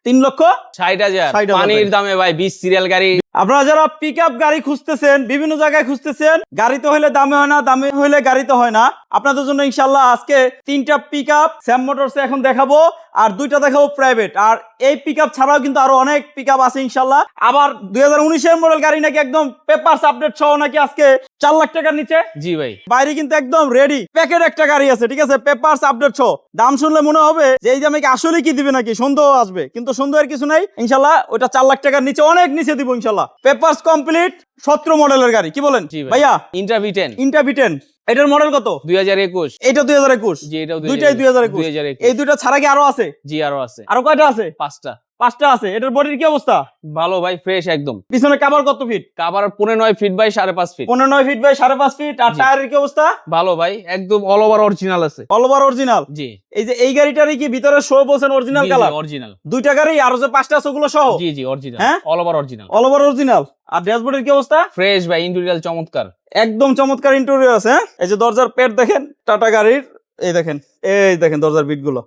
3,60,000 পানির দামে ভাই 20 সিরিয়াল গাড়ি। আপনারা যারা পিকআপ গাড়ি খুঁজতেছেন, বিভিন্ন জায়গায় খুঁজতেছেন, গাড়িতে হইলে দামে হয় না, দামে হইলে গাড়িতে হয় না, আপনাদের জন্য ইনশাল্লাহ আজকে 3টা পিকআপ স্যাম মোটরসে এখন দেখাবো, আর 2টা দেখাবো প্রাইভেট। আর এই পিকআপ ছাড়াও কিন্তু আরো অনেক পিকআপ আছে ইনশাল্লাহ। আবার 2019-এর মডেল গাড়ি নাকি একদম পেপারস আপডেট সহ নাকি আজকে 4 লাখ টাকার নিচে। জি ভাই, বাইরে কিন্তু একদম রেডি প্যাকেট একটা গাড়ি আছে, ঠিক আছে, পেপারস আপডেট সহ। দাম শুনলে মনে হবে যে এই দামে কি আসলে কি দিবে নাকি, সন্দেহ আসবে, কিন্তু সন্দেহের কিছু নাই ইনশাল্লাহ। ওটা 4 লাখ টাকার নিচে, অনেক নিচে দিব ইনশাল্লাহ। পেপারস কমপ্লিট 17 মডেলের গাড়ি, কি বলেন ভাইয়া? ইন্টারভি10 এটার মডেল কত? 2021। এটা 2021। জি, এটাও দুইটাই 2021। এই দুইটা ছাড়া কি আরো আছে? জি, আরো আছে। আরো কয়টা আছে? 5টা আছে। এটার বডির কি অবস্থা? ভালো ভাই, ফ্রেশ একদম। পিছনে কভার কত feet? Cover 15.9 feet by 5.5 feet. 15.9 feet by 5.5 feet. আর টায়ারের কি অবস্থা? ভালো ভাই, একদম অল ওভার অরিজিনাল আছে। All over original. জি। এই যে এই গাড়িটারই কি ভিতরে শো বলছেন অরিজিনাল কালার? অরিজিনাল। দুইটা গাড়ি আর যে 5টা আছে ওগুলো সহ? জি জি, অরিজিনাল। হ্যাঁ, all over original. All over original. আর ড্যাশবোর্ডের কি অবস্থা? ফ্রেশ ভাই, ইন্টেরিয়র চমৎকার, একদম চমৎকার ইন্টেরিয়র আছে। এই যে দরজার পেট দেখেন টাটা গাড়ির, এই দেখেন দরজার বিট গুলো,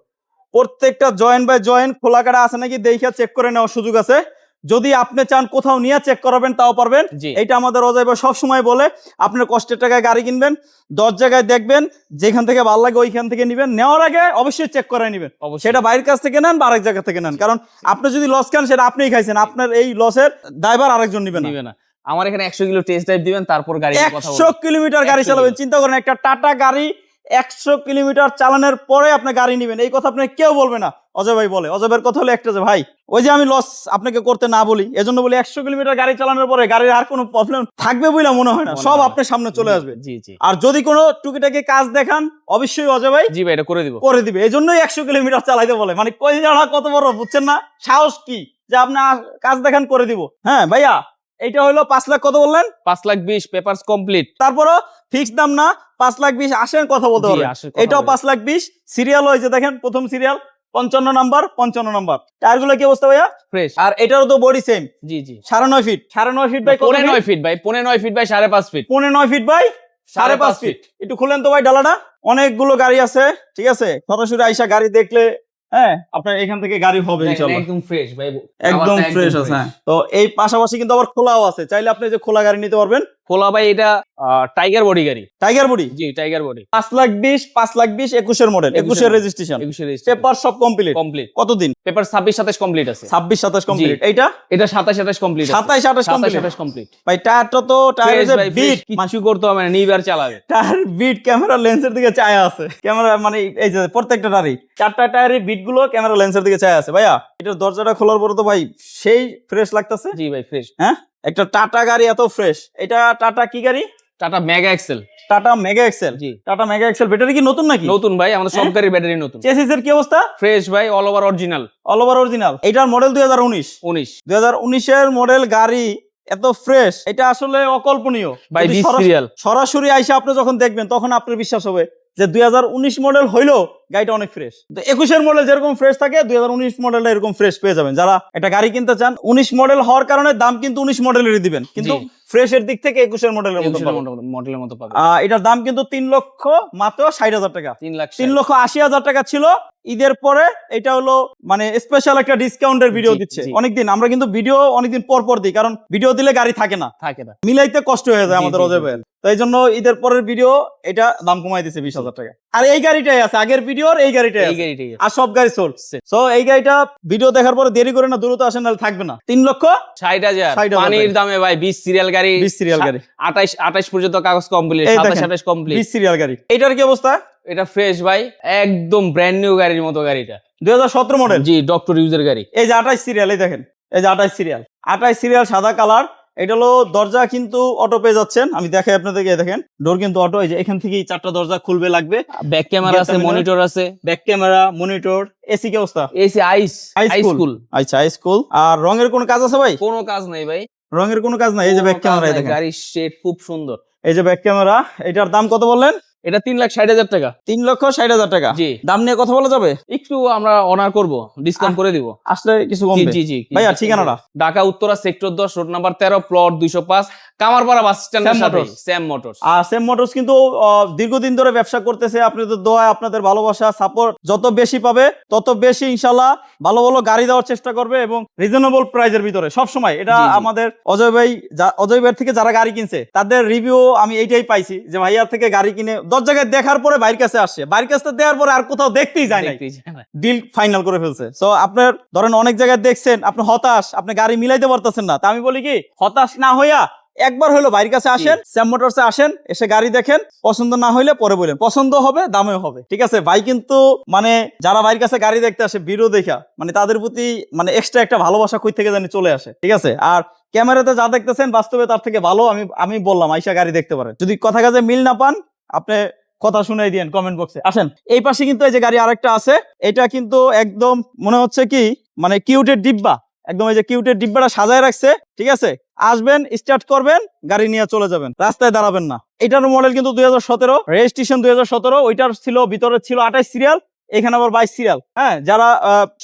প্রত্যেকটা জয়েন্ট বাই জয়েন্ট খোলা কাটা আছে নাকি দেখে চেক করে নেওয়ার সুযোগ আছে। যদি আপনি চান কোথাও নিয়ে চেক করাবেন তাও পারবেন। এইটা আমাদের অজয় ভাই সবসময় বলে, আপনার কষ্টের টাকায় গাড়ি কিনবেন, 10 জায়গায় দেখবেন, যেখান থেকে ভালো লাগে ওইখান থেকে নিবেন। নেওয়ার আগে অবশ্যই চেক করে নিবেন, সেটা বাইরের কাছ থেকে নেন বা আরেক জায়গা থেকে নেন। কারণ আপনি যদি লস খান সেটা আপনিই খাইছেন, আপনার এই লসের ড্রাইভার আরেকজন নিবেন না। আমার এখানে 100 কিলো টেস্ট ড্রাইভ দিবেন, তারপর গাড়ি 100 কিলোমিটার গাড়ি চালাবেন। চিন্তা করেন, একটা টাটা গাড়ি 100 কিলোমিটার চালানোর পরে আপনি গাড়ি নেবেন, এই কথা আপনাকে কেউ বলবে না। অজয় ভাই বলে, অজয় ভাইয়ের কথা হলো একটা যে ভাই, ওই যে আমি লস আপনাকে করতে না বলি, এজন্য বলি 100 কিলোমিটার গাড়ি চালানোর পরে গাড়ির আর কোনো প্রবলেম থাকবে বলে মনে হয় না, সব আপনার সামনে চলে আসবে। জি জি। আর যদি কোনো টুকিটাকি কাজ দেখান অবশ্যই অজয় ভাই জি ভাই এটা করে দিবে। এই জন্যই 100 কিলোমিটার চালাইতে বলে, মানে কই জানা কত বড়, বুঝছেন না? সাহস কি যে আপনি কাজ দেখান, করে দিব। হ্যাঁ ভাইয়া, এইটা হলো 5 লাখ কত বললেন? 5,20,000 পেপারস কমপ্লিট। তারপরও ফিক্স দাম না, 5,20,000 আসেন কথা বলতে হবে। এটাও 5,20,000 সিরিয়াল হয়েছে, দেখেন প্রথম সিরিয়াল 55 নাম্বার। টায়ার গুলো কি অবস্থা ভাইয়া? ফ্রেশ। আর এটারও তো বডি সেম। জি জি। 9.5 ফিট। 9.5 ফিট বাই 15.9 ফিট ভাই, 15.9 feet by 5.5 feet. 15.9 feet by 5.5 feet. একটু খুলেন তো ভাই ডালাটা। অনেকগুলো গাড়ি আছে, ঠিক আছে, সরাসরি আইসা গাড়ি দেখলে হ্যাঁ আপনার এখান থেকে গাড়ি হবে ইনশাআল্লাহ। একদম ফ্রেশ ভাই, একদম ফ্রেশ আছে। তো এই পাশাপাশি কিন্তু আবার খোলাও আছে, চাইলে আপনি যে খোলা গাড়ি নিতে পারবেন। খোলা ভাই, এটা টাইগার বডি গাড়ি। Tiger body? জি, টাইগার বডি। 5,20,000 21 এর মডেল, 21 এর রেজিস্ট্রেশন, পেপার সব কমপ্লিট। কতদিন? পেপার 26-27 কমপ্লিট আছে। 26-27 কমপ্লিট। এটা 27-28 কমপ্লিট আছে। 27-28 কমপ্লিট। ভাই টায়ারটা তো টায়ারের যে বিট কিছু করতে হবে না, নিবার চালাবে। টায়ার বিট ক্যামেরা লেন্সের দিকে চায় আছে, ক্যামেরা মানে এই যে প্রত্যেকটা টায়ারই 4টা টায়ারের বিট গুলো ক্যামেরা লেন্সের দিকে চায় আছে। ভাইয়া এটার দরজাটা খোলার পরে তো ভাই সেই ফ্রেশ লাগতেছে। জি ভাই, ফ্রেশ। হ্যাঁ, একটা টাটা গাড়ি এত ফ্রেশ। এটা টাটা কি গাড়ি? Tata mega excel. Tata mega excel. জি, টাটা মেগা এক্সেল। ব্যাটারি কি নতুন নাকি? নতুন ভাই, আমাদের সব গাড়ির ব্যাটারি নতুন। চেসিসের কি অবস্থা? ফ্রেশ ভাই, all over original. All over original. এটার মডেল 2019 এর মডেল গাড়ি, এত ফ্রেশ, এটা আসলে অকল্পনীয় ভাই। 20 সিরিয়াল। সরাসরি আইসা আপনি যখন দেখবেন তখন আপনার বিশ্বাস হবে যে 2019 মডেল হইলো গাড়িটা অনেক ফ্রেশ। 21 এর মডেল যেরকম ফ্রেশ থাকে 2019 মডেলটা এরকম ফ্রেশ পেয়ে যাবেন। যারা একটা গাড়ি কিনতে চান, 19 মডেল হওয়ার কারণে দাম কিন্তু 19 মডেলেরই দিবেন, কিন্তু ফ্রেশের দিক থেকে 21 এর মডেলের মতো পাবেন। এটার দাম কিন্তু 3,60,000 টাকা। 3,80,000 টাকা ছিল। ঈদের পরে এটা হলো মানে স্পেশাল একটা ডিসকাউন্টের ভিডিও দিচ্ছে। অনেকদিন আমরা কিন্তু ভিডিও অনেকদিন পর দিই, কারণ ভিডিও দিলে গাড়ি থাকে না, মিলাইতে কষ্ট হয়ে যায় আমাদের অজয় ভাইয়ের। তাই জন্য ঈদের পরের ভিডিও এটা দাম কমাই দিচ্ছে 20,000 টাকা। আর এই গাড়িটাই আছে, আগের ভিডিওর এই গাড়িটাই আছে, আর সব গাড়ি সোল্ড। সো এই গাড়িটা ভিডিও দেখার পরে দেরি করে না, দ্রুত আসেন, নাহলে থাকবে না। 3,60,000 পানির দামে ভাই, 20 সিরিয়াল গাড়ি। 28 পর্যন্ত কাগজ কমপ্লিট, 27-28 কমপ্লিট, 20 সিরিয়াল গাড়ি। এটার কি অবস্থা? এটা ফ্রেশ ভাই, একদম ব্র্যান্ড নিউ গাড়ির মতো গাড়িটা। 2017 মডেল। জি, ডক্টর ইউজের গাড়ি। এই যে 28 সিরিয়াল, এই দেখেন, এই যে 28 সিরিয়াল সাদা কালার। এটা হলো দরজা কিন্তু অটো পেয়ে যাচ্ছেন, আমি দেখাই আপনাদেরকে। দেখেন ডোর কিন্তু অটো, এই যে এখান থেকেই 4টা দরজা খুলবে লাগবে। ব্যাক ক্যামেরা আছে, মনিটর আছে। ব্যাক ক্যামেরা, মনিটর, এসি কি অবস্থা? এসি আইস কুল। আচ্ছা, আইস কুল। আর রঙের কোনো কাজ আছে ভাই? কোনো কাজ নাই ভাই, রঙের কোনো কাজ নাই। এই যে ব্যাক ক্যামেরা, দেখেন গাড়ির শেড খুব সুন্দর। এই যে ব্যাক ক্যামেরা। এটার দাম কত বললেন? এটা 3,60,000 টাকা। 3,60,000 টাকা। জি। দাম নিয়ে কথা বলা যাবে? একটু আমরা অনার করব, ডিসকাউন্ট করে দিব। আসলে কিছু কমবে। জি জি। ভাইয়া ঠিকানাটা? Dhaka Uttara sector 10 road number 13 plot 205 Kamarpara bus স্ট্যান্ডের সাথে স্যাম মোটরস। আর স্যাম মোটরস কিন্তু দীর্ঘদিন ধরে ব্যবসা করতেছে। আপনাদের দোয়া, আপনাদের ভালোবাসা, সাপোর্ট যত বেশি পাবে তত বেশি ইনশাআল্লাহ ভালো ভালো গাড়ি দেওয়ার চেষ্টা করবে এবং রিজনেবল প্রাইসের ভিতরে সব সময়। এটা আমাদের অজয় ভাই থেকে যারা গাড়ি কিনছে তাদের রিভিউ আমি এইটাই পাইছি যে ভাইয়ার থেকে গাড়ি কিনে 10 জায়গায় দেখার পরে ভাইয়ের কাছে আসছে, ভাইয়ের কাছে দেওয়ার পরে আর কোথাও দেখতেই যায় না, ডিল ফাইনাল করে ফেলছে। সো আপনার ধরেন অনেক জায়গায় দেখছেন আপনি হতাশ, আপনি গাড়ি মিলাইতে পারতেছেন না, তা আমি বলি কি হতাশ না হইয়া একবার হলো ভাইয়ের কাছে আসেন, স্যাম মোটরসে আসেন, এসে গাড়ি দেখেন, পছন্দ না হইলে পরে বলেন, পছন্দ হবে দামেও হবে, ঠিক আছে। ভাই কিন্তু মানে যারা ভাইয়ের কাছে গাড়ি দেখতে আসে ভিডিও দেখা মানে তাদের প্রতি মানে এক্সট্রা একটা ভালোবাসা কই থেকে জানি চলে আসে, ঠিক আছে। আর ক্যামেরাতে যা দেখতেছেন বাস্তবে তার থেকে ভালো। আমি বললাম আইসা গাড়ি দেখতে পারেন। যদি কথা কাজে মিল না পান আপনি কথা শুনাই দিয়েন কমেন্ট বক্সে। আসেন এই পাশে কিন্তু এই যে গাড়ি আরেকটা আছে, এটা কিন্তু একদম মনে হচ্ছে কি মানে কিউটের ডিব্বা, একদম এই যে কিউটের ডিব্বাটা সাজায় রাখছে, ঠিক আছে। আসবেন, স্টার্ট করবেন, গাড়ি নিয়ে চলে যাবেন, রাস্তায় দাঁড়াবেন না। এটার মডেল কিন্তু 2017, রেজিস্ট্রেশন 2017। ওইটার ছিল ভিতরে ছিল 28 সিরিয়াল, এখানে আবার 22 সিরিয়াল। হ্যাঁ, যারা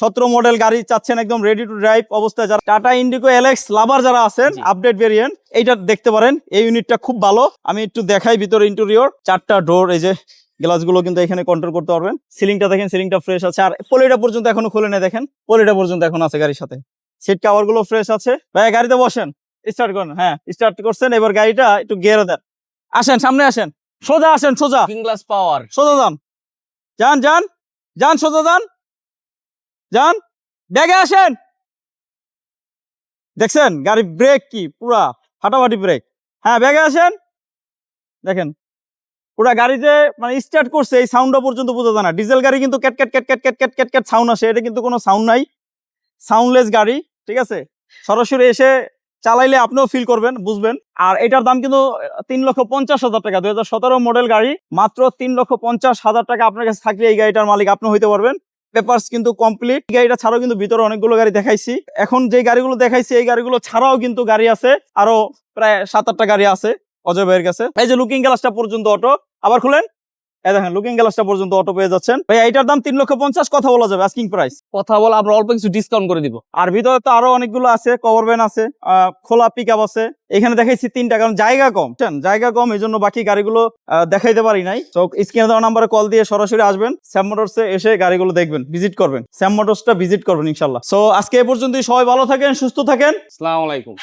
17 মডেল গাড়ি চাচ্ছেন একদম রেডি টু ড্রাইভ অবস্থায়, যারা টাটা ইন্ডিগো এলএক্স লাভার যারা আছেন আপডেট ভেরিয়েন্ট, এইটা দেখতে পারেন। এই ইউনিটটা খুব ভালো, আমি একটু দেখাই ভিতরে ইন্টেরিয়র। 4টা ডোর, এই যে গ্লাস গুলো কিন্তু এখানে কন্ট্রোল করতে পারবেন। সিলিংটা দেখেন, সিলিংটা ফ্রেশ আছে। আর পলিটা পর্যন্ত এখনো খুলে নেই, দেখেন পলিটা পর্যন্ত এখন আছে গাড়ির সাথে। সিট কভার গুলো ফ্রেশ আছে। ভাই গাড়িতে বসেন, স্টার্ট করেন। হ্যাঁ স্টার্ট করছেন, এবার গাড়িটা একটু গিয়ারে দেন। আসেন সামনে আসেন, সোজা আসেন, সোজা গ্লাস পাওয়ার, সোজা যান, যান যান যান, সোজা যান, যান, ব্যাগে আসেন। দেখছেন গাড়ি ব্রেক কি পুরা ফাটাফাটি ব্রেক। হ্যাঁ ব্যাগে আসেন, দেখেন পুরা গাড়িতে মানে স্টার্ট করছে, এই সাউন্ডটা পর্যন্ত বোঝা যায় না। ডিজেল গাড়ি কিন্তু cat cat cat cat cat cat cat cat sound আসে, এটা কিন্তু কোনো সাউন্ড নাই, সাউন্ডলেস গাড়ি, ঠিক আছে। সরাসরি এসে চালাইলে আপনিও ফিল করবেন, বুঝবেন। আর এটার দাম কিন্তু 3,50,000 টাকা। 2017 মডেল গাড়ি, মাত্র 3,50,000 টাকা আপনার কাছে থাকলে এই গাড়িটার মালিক আপনি হইতে পারবেন। পেপারস কিন্তু কমপ্লিট। গাড়িটা ছাড়াও কিন্তু ভিতরে অনেকগুলো গাড়ি দেখাইছি। এখন যে গাড়িগুলো দেখাইছি এই গাড়িগুলো ছাড়াও কিন্তু গাড়ি আছে, আরো প্রায় 7-8টা গাড়ি আছে অজয় ভাইয়ের কাছে। এই যে লুকিং গ্লাসটা পর্যন্ত অটো, আবার খুলেন, এই দেখেন লুকিং গ্লাসটা পর্যন্ত অটো পেয়ে যাচ্ছেন। ভাই এটার দাম 3,50,000, কথা বলা যাবে, আস্কিং প্রাইস কথা বলা, আমরা অল্প কিছু ডিসকাউন্ট করে দিব। আর ভিতরে তো আরো অনেকগুলো আছে, কভার ভ্যান আছে, খোলা পিকআপ আছে। এখানে দেখাইছি 3টা, কারণ জায়গা কম, এই জন্য বাকি গাড়িগুলো দেখাইতে পারি নাই। তো স্ক্রিনে দেওয়া নাম্বারে কল দিয়ে সরাসরি আসবেন, স্যাম মোটরসে এসে গাড়িগুলো দেখবেন, ভিজিট করবেন, স্যাম মোটরসটা ভিজিট করবেন ইনশাল্লাহ। সো আজকে এ পর্যন্তই, সবাই ভালো থাকেন, সুস্থ থাকেন, আসসালামু আলাইকুম।